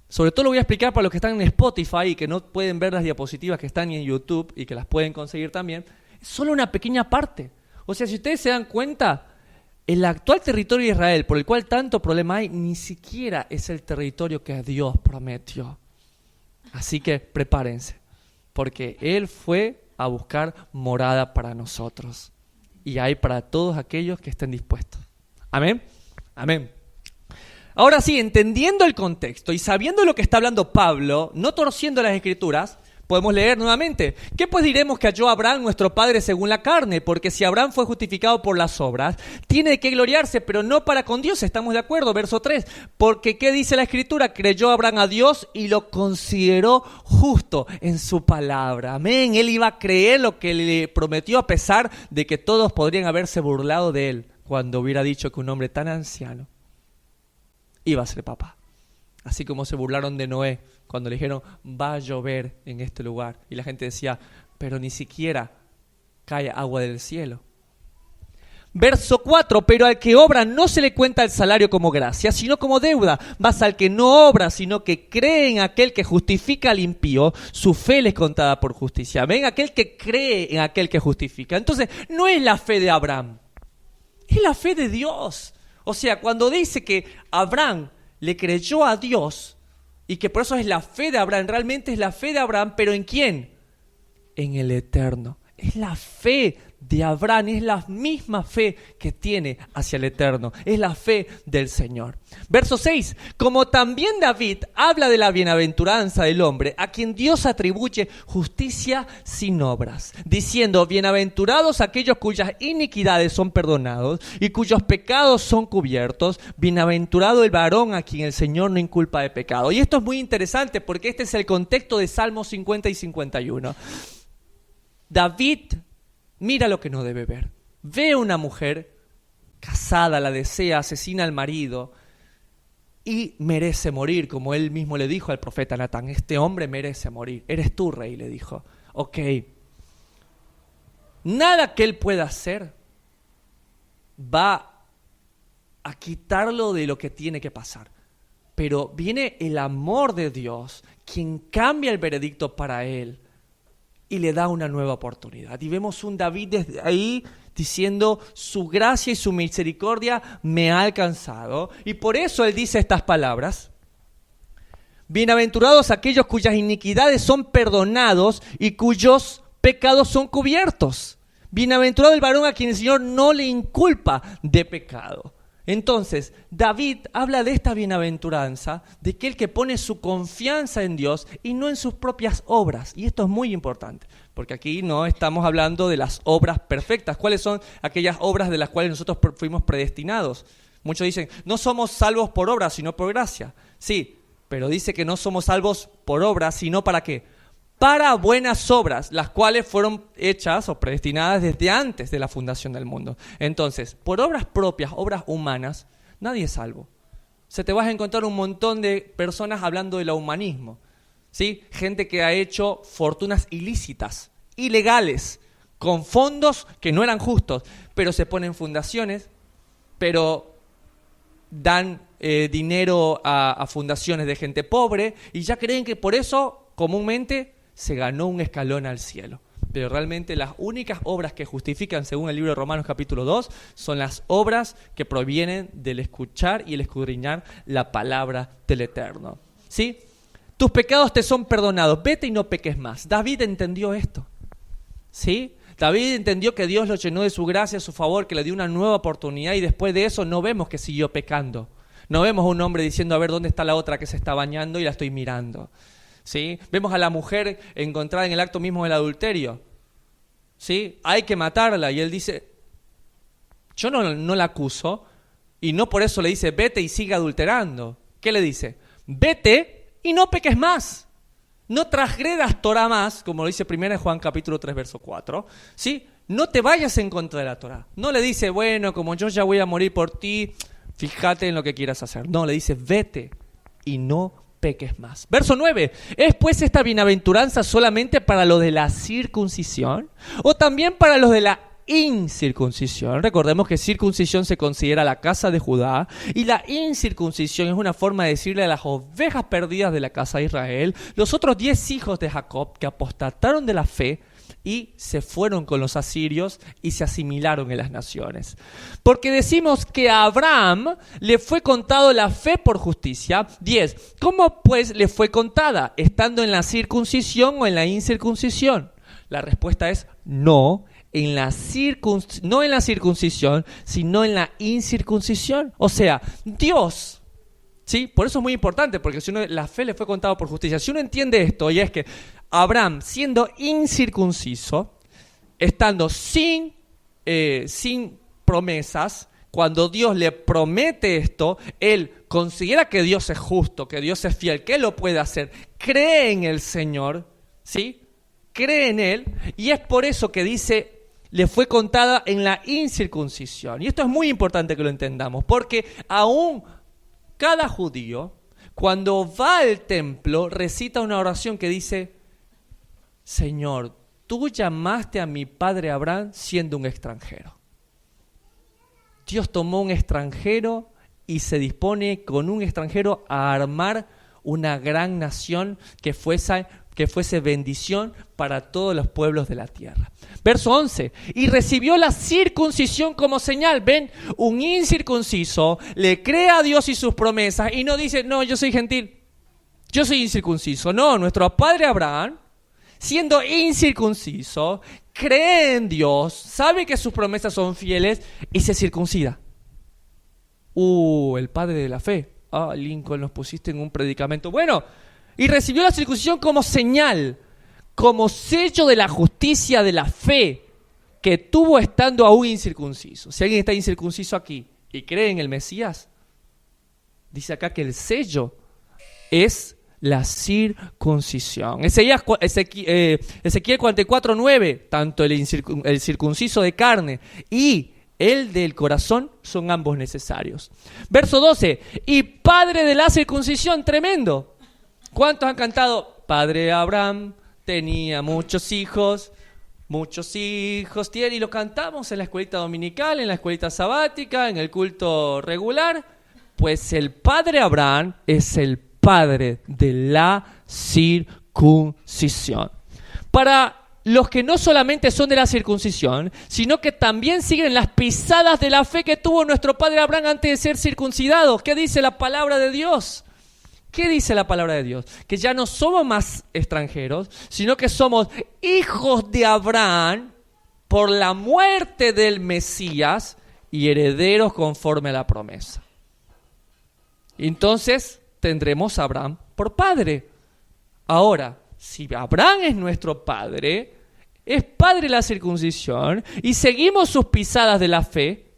sobre todo lo voy a explicar para los que están en Spotify y que no pueden ver las diapositivas que están en YouTube y que las pueden conseguir también, es solo una pequeña parte. O sea, si ustedes se dan cuenta, el actual territorio de Israel, por el cual tanto problema hay, ni siquiera es el territorio que Dios prometió. Así que prepárense, porque Él fue a buscar morada para nosotros. Y hay para todos aquellos que estén dispuestos. Amén. Amén. Ahora sí, entendiendo el contexto y sabiendo lo que está hablando Pablo, no torciendo las Escrituras, podemos leer nuevamente. ¿Qué pues diremos que halló Abraham, nuestro padre, según la carne? Porque si Abraham fue justificado por las obras, tiene de qué gloriarse, pero no para con Dios. ¿Estamos de acuerdo? Verso 3. Porque ¿qué dice la Escritura? Creyó Abraham a Dios y lo consideró justo en su palabra. Amén. Él iba a creer lo que le prometió, a pesar de que todos podrían haberse burlado de él cuando hubiera dicho que un hombre tan anciano iba a ser papá. Así como se burlaron de Noé cuando le dijeron: va a llover en este lugar. Y la gente decía: pero ni siquiera cae agua del cielo. Verso 4. Pero al que obra no se le cuenta el salario como gracia, sino como deuda. Mas al que no obra, sino que cree en aquel que justifica al impío, su fe le es contada por justicia. ¿Ven? Aquel que cree en aquel que justifica. Entonces, no es la fe de Abraham, es la fe de Dios. O sea, cuando dice que Abraham le creyó a Dios y que por eso es la fe de Abraham, realmente es la fe de Abraham, pero ¿en quién? En el Eterno. Es la fe de Abraham, es la misma fe que tiene hacia el Eterno, es la fe del Señor. Verso 6, como también David habla de la bienaventuranza del hombre, a quien Dios atribuye justicia sin obras, diciendo: bienaventurados aquellos cuyas iniquidades son perdonados y cuyos pecados son cubiertos, bienaventurado el varón a quien el Señor no inculpa de pecado. Y esto es muy interesante porque este es el contexto de Salmos 50 y 51. David mira lo que no debe ver. Ve a una mujer casada, la desea, asesina al marido y merece morir, como él mismo le dijo al profeta Natán: este hombre merece morir. Eres tú, rey, le dijo. Ok. Nada que él pueda hacer va a quitarlo de lo que tiene que pasar. Pero viene el amor de Dios, quien cambia el veredicto para él y le da una nueva oportunidad. Y vemos un David desde ahí diciendo: su gracia y su misericordia me ha alcanzado. Y por eso él dice estas palabras: bienaventurados aquellos cuyas iniquidades son perdonados y cuyos pecados son cubiertos. Bienaventurado el varón a quien el Señor no le inculpa de pecado. Entonces, David habla de esta bienaventuranza, de aquel que pone su confianza en Dios y no en sus propias obras. Y esto es muy importante, porque aquí no estamos hablando de las obras perfectas. ¿Cuáles son aquellas obras de las cuales nosotros fuimos predestinados? Muchos dicen: no somos salvos por obras, sino por gracia. Sí, pero dice que no somos salvos por obras, sino ¿para qué? Para buenas obras, las cuales fueron hechas o predestinadas desde antes de la fundación del mundo. Entonces, por obras propias, obras humanas, nadie es salvo. Se te vas a encontrar un montón de personas hablando del humanismo, ¿sí? Gente que ha hecho fortunas ilícitas, ilegales, con fondos que no eran justos, pero se ponen fundaciones, pero dan dinero a fundaciones de gente pobre y ya creen que por eso comúnmente se ganó un escalón al cielo. Pero realmente las únicas obras que justifican, según el libro de Romanos capítulo 2, son las obras que provienen del escuchar y el escudriñar la palabra del Eterno. ¿Sí? tus pecados te son perdonados, vete y no peques más. David entendió esto, ¿sí? David entendió que Dios lo llenó de su gracia, su favor, que le dio una nueva oportunidad y después de eso no vemos que siguió pecando. No vemos a un hombre diciendo, a ver, ¿dónde está la otra que se está bañando y la estoy mirando? ¿Sí? Vemos a la mujer encontrada en el acto mismo del adulterio. ¿Sí? Hay que matarla. Y él dice, yo no la acuso y no por eso le dice, vete y sigue adulterando. ¿Qué le dice? Vete y no peques más. No transgredas Torah más, como lo dice 1 Juan capítulo 3, verso 4. ¿Sí? No te vayas en contra de la Torah. No le dice, bueno, como yo ya voy a morir por ti, fíjate en lo que quieras hacer. No, le dice, vete y no peques más. Verso 9. ¿Es pues esta bienaventuranza solamente para los de la circuncisión o también para los de la incircuncisión? Recordemos que circuncisión se considera la casa de Judá y la incircuncisión es una forma de decirle a las ovejas perdidas de la casa de Israel, los otros 10 hijos de Jacob que apostataron de la fe y se fueron con los asirios y se asimilaron en las naciones. Porque decimos que a Abraham le fue contado la fe por justicia. 10. ¿Cómo pues le fue contada? ¿Estando en la circuncisión o en la incircuncisión? La respuesta es no. No en la circuncisión, sino en la incircuncisión. O sea, Dios, ¿sí? Por eso es muy importante, porque si la fe le fue contada por justicia. Si uno entiende esto, y es que Abraham, siendo incircunciso, estando sin promesas, cuando Dios le promete esto, él considera que Dios es justo, que Dios es fiel, que él lo puede hacer, cree en el Señor, ¿sí? Cree en él, y es por eso que dice, le fue contada en la incircuncisión. Y esto es muy importante que lo entendamos, porque aún cada judío, cuando va al templo, recita una oración que dice, Señor, tú llamaste a mi padre Abraham siendo un extranjero. Dios tomó un extranjero y se dispone con un extranjero a armar una gran nación que fuese bendición para todos los pueblos de la tierra. Verso 11. Y recibió la circuncisión como señal. Ven, un incircunciso le cree a Dios y sus promesas y no dice, no, yo soy gentil, yo soy incircunciso. No, nuestro padre Abraham, siendo incircunciso, cree en Dios, sabe que sus promesas son fieles y se circuncida. El padre de la fe. Lincoln, nos pusiste en un predicamento. Bueno, y recibió la circuncisión como señal, como sello de la justicia de la fe que tuvo estando aún incircunciso. Si alguien está incircunciso aquí y cree en el Mesías, dice acá que el sello es la circuncisión. Ezequiel 44:9, tanto el circunciso de carne y el del corazón son ambos necesarios. Verso 12, y padre de la circuncisión, tremendo. ¿Cuántos han cantado? Padre Abraham tenía muchos hijos tiene, y lo cantamos en la escuelita dominical, en la escuelita sabática, en el culto regular. Pues el padre Abraham es el padre de la circuncisión. Para los que no solamente son de la circuncisión, sino que también siguen las pisadas de la fe que tuvo nuestro padre Abraham antes de ser circuncidado. ¿Qué dice la palabra de Dios? ¿Qué dice la palabra de Dios? Que ya no somos más extranjeros, sino que somos hijos de Abraham por la muerte del Mesías y herederos conforme a la promesa. Entonces tendremos a Abraham por padre. Ahora, si Abraham es nuestro padre, es padre de la circuncisión y seguimos sus pisadas de la fe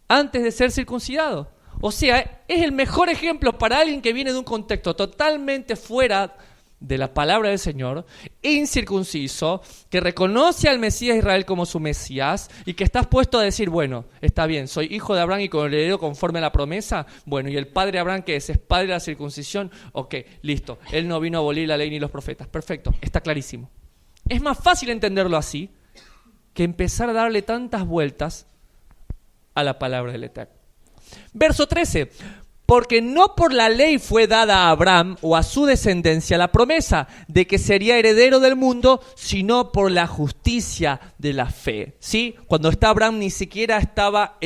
antes de ser circuncidados. O sea, es el mejor ejemplo para alguien que viene de un contexto totalmente fuera de la palabra del Señor, incircunciso, que reconoce al Mesías de Israel como su Mesías y que estás puesto a decir, bueno, está bien, soy hijo de Abraham y con el heredero conforme a la promesa. Bueno, ¿y el padre de Abraham qué es? ¿Es padre de la circuncisión? Ok, listo. Él no vino a abolir la ley ni los profetas. Perfecto, está clarísimo. Es más fácil entenderlo así que empezar a darle tantas vueltas a la palabra del Eterno. Verso 13. Porque no por la ley fue dada a Abraham o a su descendencia la promesa de que sería heredero del mundo, sino por la justicia de la fe. ¿Sí? Cuando está Abraham ni siquiera estaba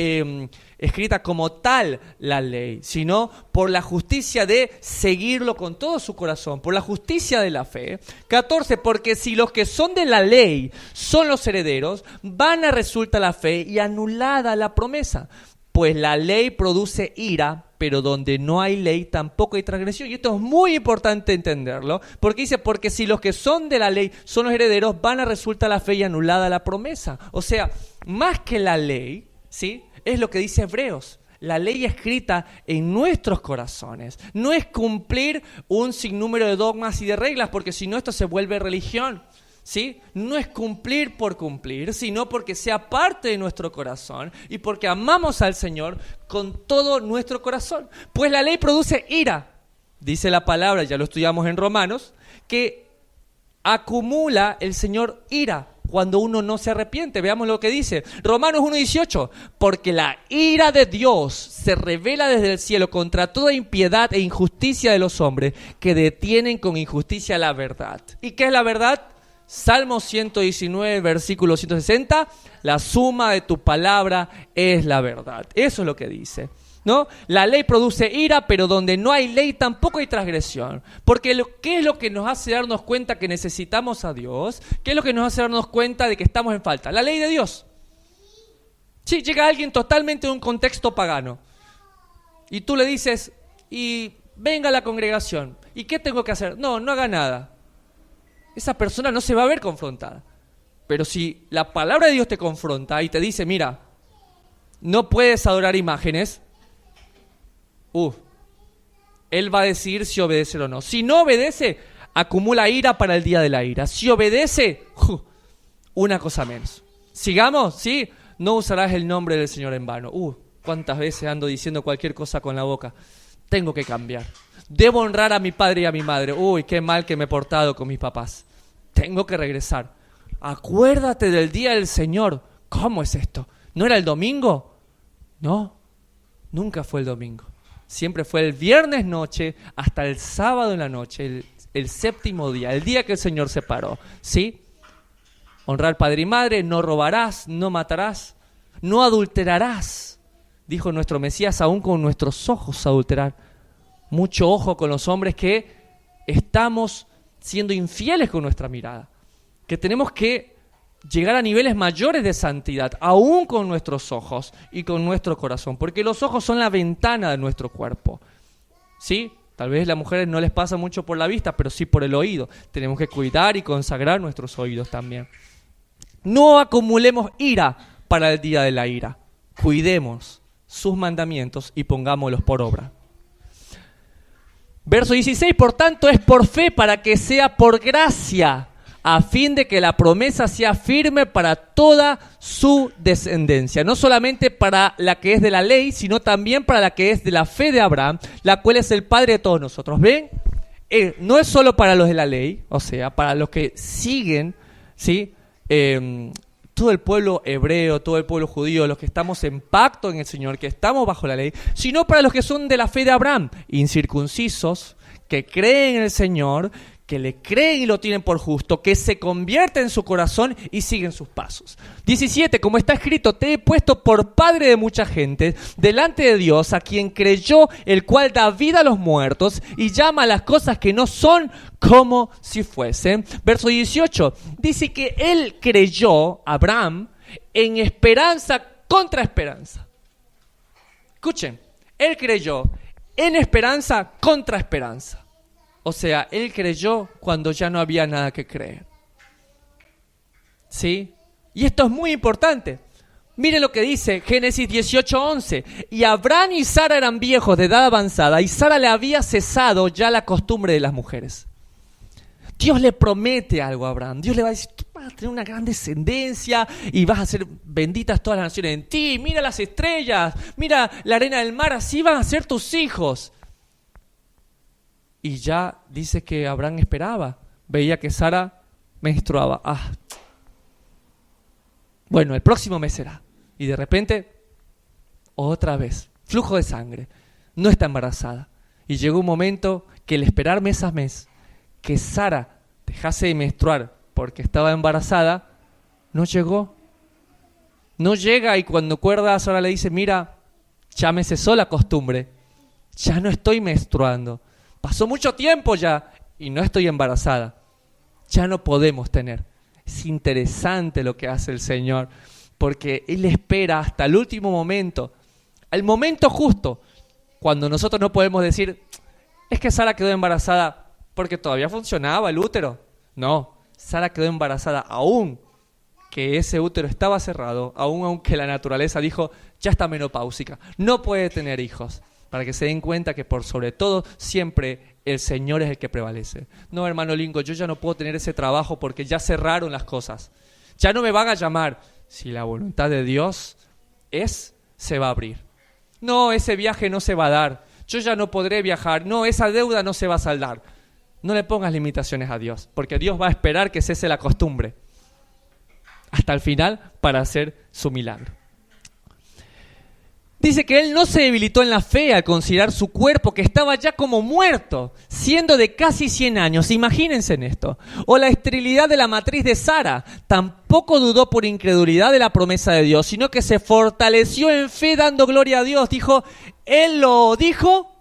escrita como tal la ley, sino por la justicia de seguirlo con todo su corazón, por la justicia de la fe. 14, porque si los que son de la ley son los herederos, vana resulta la fe y anulada la promesa. Pues la ley produce ira, pero donde no hay ley tampoco hay transgresión. Y esto es muy importante entenderlo, porque dice, porque si los que son de la ley son los herederos, vana resulta la fe y anulada la promesa. O sea, más que la ley, ¿sí?, es lo que dice Hebreos. La ley escrita en nuestros corazones. No es cumplir un sinnúmero de dogmas y de reglas, porque si no esto se vuelve religión. ¿Sí? No es cumplir por cumplir, sino porque sea parte de nuestro corazón y porque amamos al Señor con todo nuestro corazón. Pues la ley produce ira, dice la palabra, ya lo estudiamos en Romanos, que acumula el Señor ira cuando uno no se arrepiente. Veamos lo que dice Romanos 1:18, porque la ira de Dios se revela desde el cielo contra toda impiedad e injusticia de los hombres que detienen con injusticia la verdad. ¿Y qué es la verdad? Salmo 119, versículo 160, la suma de tu palabra es la verdad. Eso es lo que dice, ¿no? La ley produce ira, pero donde no hay ley tampoco hay transgresión. Porque ¿qué es lo que nos hace darnos cuenta que necesitamos a Dios? ¿Qué es lo que nos hace darnos cuenta de que estamos en falta? La ley de Dios. Sí, llega alguien totalmente de un contexto pagano y tú le dices, y venga a la congregación, ¿y qué tengo que hacer? No haga nada. Esa persona no se va a ver confrontada. Pero si la palabra de Dios te confronta y te dice, mira, no puedes adorar imágenes, él va a decidir si obedecer o no. Si no obedece, acumula ira para el día de la ira. Si obedece, una cosa menos. Sigamos, ¿sí? No usarás el nombre del Señor en vano. ¿Cuántas veces ando diciendo cualquier cosa con la boca? Tengo que cambiar. Debo honrar a mi padre y a mi madre. Qué mal que me he portado con mis papás. Tengo que regresar. Acuérdate del día del Señor. ¿Cómo es esto? ¿No era el domingo? No, nunca fue el domingo. Siempre fue el viernes noche hasta el sábado en la noche, el séptimo día, el día que el Señor se paró. ¿Sí? Honrar padre y madre, no robarás, no matarás, no adulterarás. Dijo nuestro Mesías, aún con nuestros ojos adulterar. Mucho ojo con los hombres que estamos siendo infieles con nuestra mirada, que tenemos que llegar a niveles mayores de santidad, aún con nuestros ojos y con nuestro corazón, porque los ojos son la ventana de nuestro cuerpo. ¿Sí? Tal vez a las mujeres no les pasa mucho por la vista, pero sí por el oído. Tenemos que cuidar y consagrar nuestros oídos también. No acumulemos ira para el día de la ira. Cuidemos sus mandamientos y pongámoslos por obra. Verso 16, por tanto es por fe para que sea por gracia, a fin de que la promesa sea firme para toda su descendencia. No solamente para la que es de la ley, sino también para la que es de la fe de Abraham, la cual es el padre de todos nosotros. ¿Ven? No es solo para los de la ley, o sea, para los que siguen, ¿sí? Todo el pueblo hebreo, todo el pueblo judío, los que estamos en pacto en el Señor, que estamos bajo la ley, sino para los que son de la fe de Abraham, incircuncisos, que creen en el Señor, que le creen y lo tienen por justo, que se convierten en su corazón y siguen sus pasos. 17, como está escrito, te he puesto por padre de mucha gente, delante de Dios, a quien creyó, el cual da vida a los muertos y llama a las cosas que no son como si fuesen. Verso 18, dice que él creyó, Abraham, en esperanza contra esperanza. Escuchen, él creyó en esperanza contra esperanza. O sea, él creyó cuando ya no había nada que creer. ¿Sí? Y esto es muy importante. Miren lo que dice Génesis 18:11. Y Abraham y Sara eran viejos de edad avanzada y Sara le había cesado ya la costumbre de las mujeres. Dios le promete algo a Abraham. Dios le va a decir, tú vas a tener una gran descendencia y vas a ser benditas todas las naciones en ti. Mira las estrellas, mira la arena del mar, así van a ser tus hijos. Y ya dice que Abraham esperaba, veía que Sara menstruaba. Bueno, el próximo mes será. Y de repente, otra vez, flujo de sangre, no está embarazada. Y llegó un momento que el esperar mes a mes, que Sara dejase de menstruar porque estaba embarazada, no llegó. No llega y cuando acuerda, Sara le dice, mira, ya me cesó la costumbre, ya no estoy menstruando, pasó mucho tiempo ya y no estoy embarazada, ya no podemos tener. Es interesante lo que hace el Señor, porque Él espera hasta el último momento, el momento justo, cuando nosotros no podemos decir, es que Sara quedó embarazada porque todavía funcionaba el útero. No, Sara quedó embarazada aún que ese útero estaba cerrado, aunque la naturaleza dijo, ya está menopáusica, no puede tener hijos. Para que se den cuenta que por sobre todo siempre el Señor es el que prevalece. No, hermano Lingo, yo ya no puedo tener ese trabajo porque ya cerraron las cosas. Ya no me van a llamar. Si la voluntad de Dios es, se va a abrir. No, ese viaje no se va a dar. Yo ya no podré viajar. No, esa deuda no se va a saldar. No le pongas limitaciones a Dios, porque Dios va a esperar que cese la costumbre hasta el final para hacer su milagro. Dice que él no se debilitó en la fe al considerar su cuerpo que estaba ya como muerto, siendo de casi 100 años. Imagínense en esto. O la esterilidad de la matriz de Sara. Tampoco dudó por incredulidad de la promesa de Dios, sino que se fortaleció en fe dando gloria a Dios. Dijo, Él lo dijo,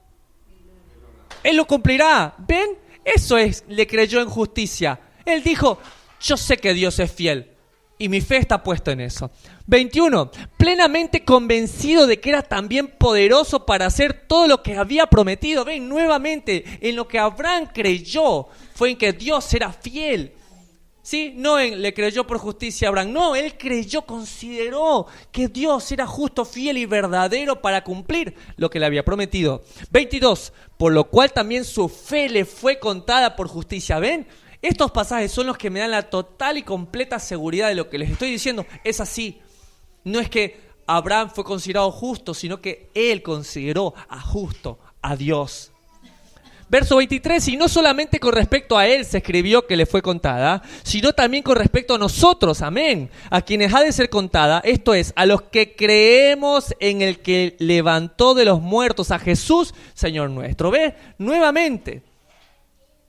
Él lo cumplirá. ¿Ven? Eso es, le creyó en justicia. Él dijo, yo sé que Dios es fiel. Y mi fe está puesta en eso. 21. Plenamente convencido de que era también poderoso para hacer todo lo que había prometido. Ven, nuevamente, en lo que Abraham creyó fue en que Dios era fiel. ¿Sí? No le creyó por justicia a Abraham. No, él creyó, consideró que Dios era justo, fiel y verdadero para cumplir lo que le había prometido. 22. Por lo cual también su fe le fue contada por justicia. ¿Ven? Estos pasajes son los que me dan la total y completa seguridad de lo que les estoy diciendo. Es así. No es que Abraham fue considerado justo, sino que él consideró a justo a Dios. Verso 23, y no solamente con respecto a él se escribió que le fue contada, sino también con respecto a nosotros, amén, a quienes ha de ser contada, esto es, a los que creemos en el que levantó de los muertos a Jesús, Señor nuestro. ¿Ves? Nuevamente.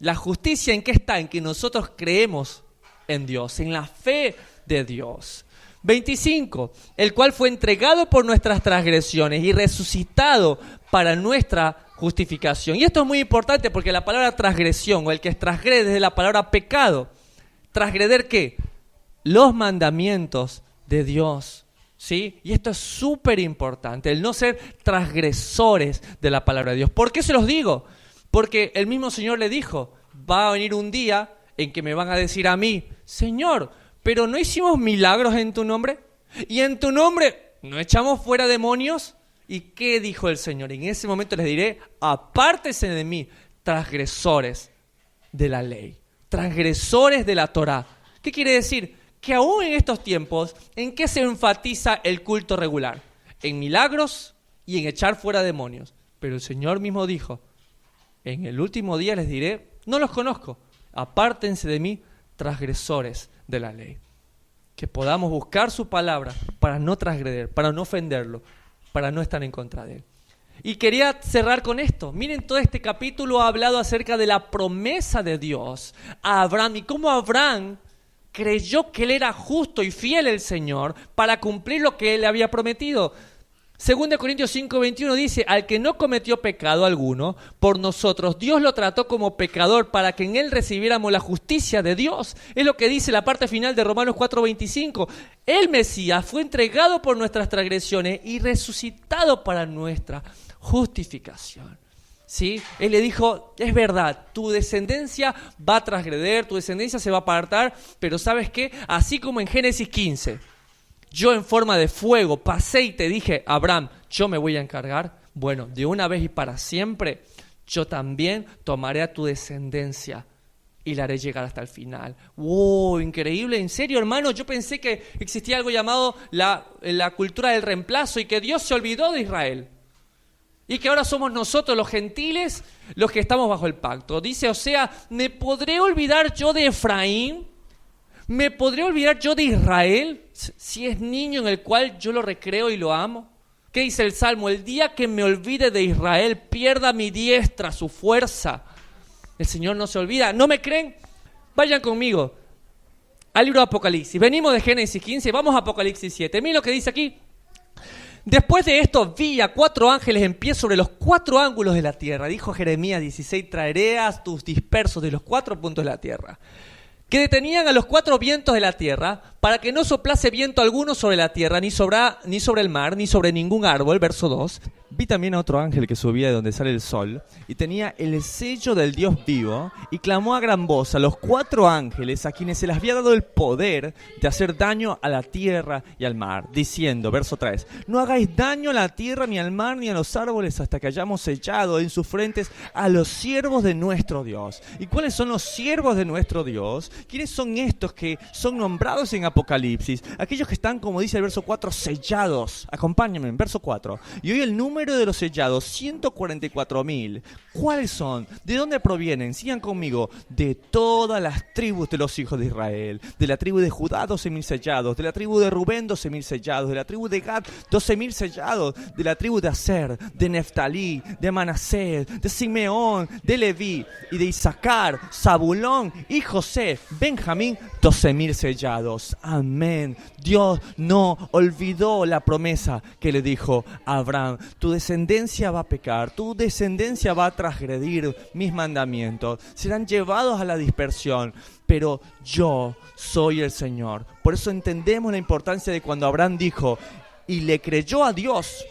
La justicia ¿en qué está? En que nosotros creemos en Dios, en la fe de Dios. 25. El cual fue entregado por nuestras transgresiones y resucitado para nuestra justificación. Y esto es muy importante porque la palabra transgresión o el que transgrede es de la palabra pecado. ¿Transgreder qué? Los mandamientos de Dios. ¿Sí? Y esto es súper importante, el no ser transgresores de la palabra de Dios. ¿Por qué se los digo? Porque el mismo Señor le dijo, va a venir un día en que me van a decir a mí, Señor, ¿pero no hicimos milagros en tu nombre? ¿Y en tu nombre no echamos fuera demonios? ¿Y qué dijo el Señor? En ese momento les diré, apártense de mí, transgresores de la ley, transgresores de la Torá. ¿Qué quiere decir? Que aún en estos tiempos, ¿en qué se enfatiza el culto regular? En milagros y en echar fuera demonios. Pero el Señor mismo dijo, en el último día les diré, no los conozco, apártense de mí, transgresores de la ley. Que podamos buscar su palabra para no transgreder, para no ofenderlo, para no estar en contra de él. Y quería cerrar con esto. Miren, todo este capítulo ha hablado acerca de la promesa de Dios a Abraham y cómo Abraham creyó que él era justo y fiel el Señor para cumplir lo que él le había prometido. 2 Corintios 5:21 dice, al que no cometió pecado alguno, por nosotros Dios lo trató como pecador para que en él recibiéramos la justicia de Dios. Es lo que dice la parte final de Romanos 4:25. El Mesías fue entregado por nuestras transgresiones y resucitado para nuestra justificación. ¿Sí? Él le dijo, es verdad, tu descendencia va a transgreder, tu descendencia se va a apartar, pero ¿sabes qué? Así como en Génesis 15... yo en forma de fuego pasé y te dije, Abraham, yo me voy a encargar. Bueno, de una vez y para siempre, yo también tomaré a tu descendencia y la haré llegar hasta el final. ¡Wow! Increíble, en serio, hermano. Yo pensé que existía algo llamado la cultura del reemplazo y que Dios se olvidó de Israel. Y que ahora somos nosotros los gentiles los que estamos bajo el pacto. Dice, o sea, ¿me podré olvidar yo de Efraín? ¿Me podré olvidar yo de Israel si es niño en el cual yo lo recreo y lo amo? ¿Qué dice el Salmo? El día que me olvide de Israel, pierda mi diestra, su fuerza. El Señor no se olvida. ¿No me creen? Vayan conmigo al libro de Apocalipsis. Venimos de Génesis 15, vamos a Apocalipsis 7. Miren lo que dice aquí. Después de esto vi a 4 ángeles en pie sobre los 4 ángulos de la tierra. Dijo Jeremías 16, traeré a tus dispersos de los 4 puntos de la tierra, que detenían a los 4 vientos de la tierra, para que no soplase viento alguno sobre la tierra, ni sobre el mar, ni sobre ningún árbol. Verso 2. Vi también a otro ángel que subía de donde sale el sol, y tenía el sello del Dios vivo, y clamó a gran voz a los 4 ángeles, a quienes se les había dado el poder de hacer daño a la tierra y al mar, diciendo, verso 3, no hagáis daño a la tierra, ni al mar, ni a los árboles, hasta que hayamos sellado en sus frentes a los siervos de nuestro Dios. ¿Y cuáles son los siervos de nuestro Dios? ¿Quiénes son estos que son nombrados en Apocalipsis? Aquellos que están, como dice el verso 4, sellados. Acompáñenme en verso 4. Y hoy el número de los sellados, 144.000. ¿Cuáles son? ¿De dónde provienen? Sigan conmigo. De todas las tribus de los hijos de Israel. De la tribu de Judá, 12.000 sellados. De la tribu de Rubén, 12.000 sellados. De la tribu de Gad, 12.000 sellados. De la tribu de Aser, de Neftalí, de Manasés, de Simeón, de Leví y de Isaacar, Zabulón y José, Benjamín, 12.000 sellados. Amén. Dios no olvidó la promesa que le dijo a Abraham. Tu descendencia va a pecar, tu descendencia va a transgredir mis mandamientos, serán llevados a la dispersión, pero yo soy el Señor. Por eso entendemos la importancia de cuando Abraham dijo, y le creyó a Dios,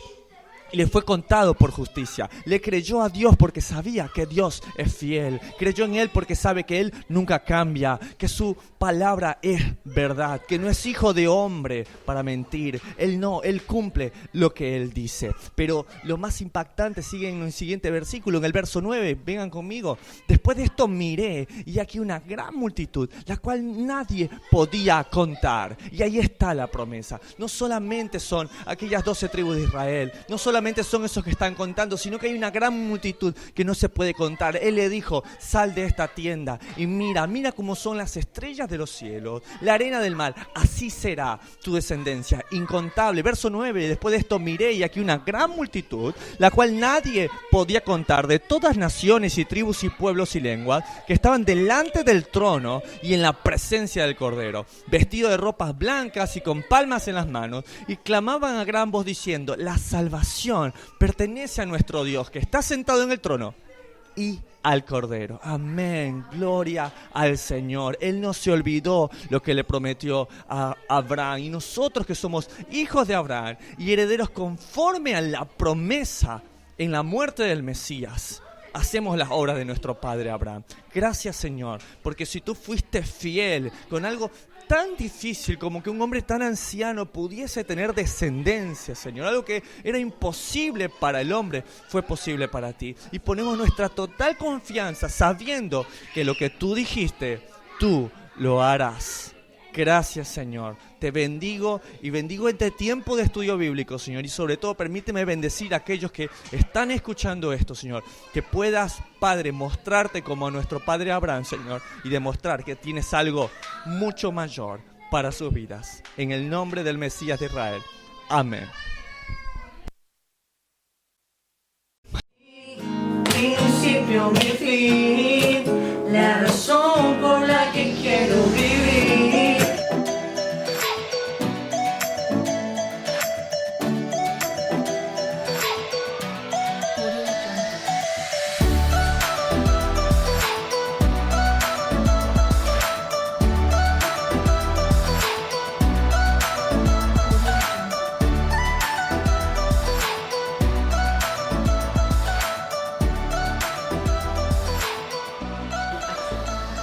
y le fue contado por justicia. Le creyó a Dios porque sabía que Dios es fiel. Creyó en Él porque sabe que Él nunca cambia, que su palabra es verdad, que no es hijo de hombre para mentir. Él cumple lo que Él dice. Pero lo más impactante sigue en el siguiente versículo, en el verso 9. Vengan conmigo. Después de esto miré, y aquí una gran multitud, la cual nadie podía contar. Y ahí está la promesa. No solamente son aquellas 12 tribus de Israel, no solamente son esos que están contando, sino que hay una gran multitud que no se puede contar. Él le dijo, sal de esta tienda y mira cómo son las estrellas de los cielos, la arena del mar, así será tu descendencia, incontable. Verso 9, después de esto miré, y aquí una gran multitud, la cual nadie podía contar, de todas naciones y tribus y pueblos y lenguas, que estaban delante del trono y en la presencia del Cordero, vestidos de ropas blancas y con palmas en las manos, y clamaban a gran voz diciendo, la salvación pertenece a nuestro Dios, que está sentado en el trono, y al Cordero. Amén, gloria al Señor. Él no se olvidó lo que le prometió a Abraham, y nosotros que somos hijos de Abraham y herederos conforme a la promesa en la muerte del Mesías, hacemos las obras de nuestro padre Abraham. Gracias, Señor, porque si tú fuiste fiel con algo tan difícil como que un hombre tan anciano pudiese tener descendencia, Señor, algo que era imposible para el hombre, fue posible para ti. Y ponemos nuestra total confianza sabiendo que lo que tú dijiste, tú lo harás. Gracias, Señor. Te bendigo y bendigo este tiempo de estudio bíblico, Señor. Y sobre todo, permíteme bendecir a aquellos que están escuchando esto, Señor. Que puedas, Padre, mostrarte como a nuestro Padre Abraham, Señor. Y demostrar que tienes algo mucho mayor para sus vidas. En el nombre del Mesías de Israel. Amén. Principio, mi fin, la razón por la que quiero vivir.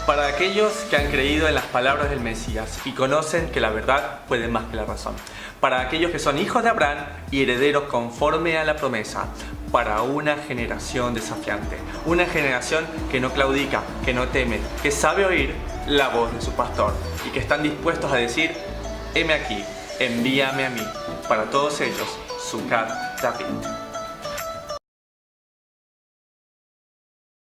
Para aquellos que han creído en las palabras del Mesías y conocen que la verdad puede más que la razón. Para aquellos que son hijos de Abraham y herederos conforme a la promesa. Para una generación desafiante. Una generación que no claudica, que no teme, que sabe oír la voz de su pastor y que están dispuestos a decir, heme aquí, envíame a mí. Para todos ellos, Sucat David.